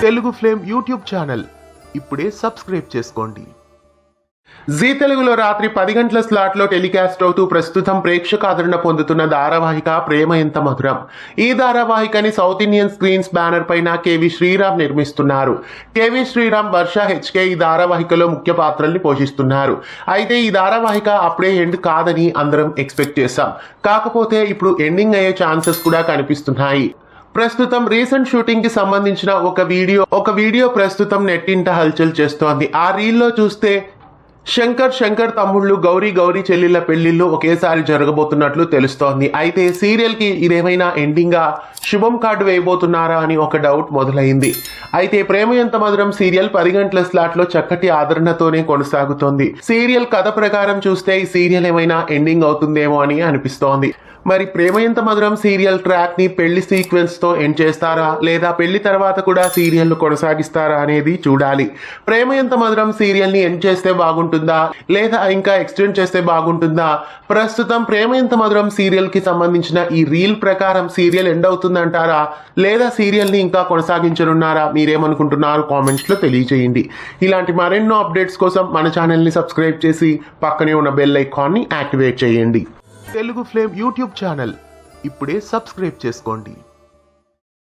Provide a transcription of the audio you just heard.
Telugu flame YouTube channel ఇప్పుడే subscribe చేసుకోండి. G తెలుగులో రాత్రి 10 గంటల స్లాట్లో టెలికాస్ట్ అవుతూ ప్రస్తుతం ప్రేక్షక ఆదరణ పొందుతున్న ధారావాహిక ప్రేమ ఎంత మధురం. ఈ ధారావాహికని సౌత్ ఇండియన్ స్క్రీన్స్ బ్యానర్ పైన కేవి శ్రీరామ్ నిర్మిస్తున్నారు. కేవి శ్రీరామ్, వర్ష హెచ్కే ఈ ధారావాహికలో ముఖ్య పాత్రల్ని పోషిస్తున్నారు. అయితే ఈ ధారావాహిక అప్పుడే ఎండ్ కాదని అందరం ఎక్స్పెక్ట్ చేశాం. కాకపోతే ఇప్పుడు ఎండింగ్ అయ్యే ఛాన్సెస్ కూడా కనిపిస్తున్నాయి. ప్రస్తుతం రీసెంట్ షూటింగ్ కి సంబంధించిన ఒక వీడియో ప్రస్తుతం నెట్టింట హల్చల్ చేస్తోంది. ఆ రీల్లో చూస్తే శంకర్ తమ్ముళ్ళు గౌరీ చెల్లెళ్ళ పెళ్లిళ్ళు ఒకేసారి జరగబోతున్నట్లు తెలుస్తోంది. అయితే సీరియల్ కి ఇదేమైనా ఎండింగ్ గా శుభం కార్డు వేయబోతున్నారా అని ఒక డౌట్ మొదలైంది. అయితే ప్రేమ ఎంత మధురం సీరియల్ 10 గంటల స్లాట్ లో చక్కటి ఆదరణతోనే కొనసాగుతోంది. సీరియల్ కథ ప్రకారం చూస్తే ఈ సీరియల్ ఏమైనా ఎండింగ్ అవుతుందేమో అని అనిపిస్తోంది. మరి ప్రేమ ఎంత మధురం సీరియల్ ట్రాక్ ని పెళ్లి సీక్వెన్స్ తో ఎండ్ చేస్తారా, లేదా పెళ్లి తర్వాత కూడా సీరియల్ కొనసాగిస్తారా అనేది చూడాలి. ప్రేమ ఎంత మధురం సీరియల్ ని ఎండ్ చేస్తే బాగుంటుందా, లేదా ఇంకా ఎక్స్టెండ్ చేస్తే బాగుంటుందా? ప్రస్తుతం ప్రేమ ఎంత మధురం సీరియల్ కి సంబంధించిన ఈ రీల్ ప్రకారం సీరియల్ ఎండ్ అవుతుందంటారా, లేదా సీరియల్ ని ఇంకా కొనసాగించనున్నారా? మీరేమనుకుంటున్నారు కామెంట్స్ లో తెలియజేయండి. ఇలాంటి మరెన్నో అప్డేట్స్ కోసం మన ఛానల్ ని సబ్స్క్రైబ్ చేసి పక్కనే ఉన్న బెల్ ఐకాన్ ని యాక్టివేట్ చేయండి. తెలుగు ఫ్లేమ్ యూట్యూబ్ ఛానల్ ఇప్పుడే సబ్స్క్రైబ్ చేసుకోండి.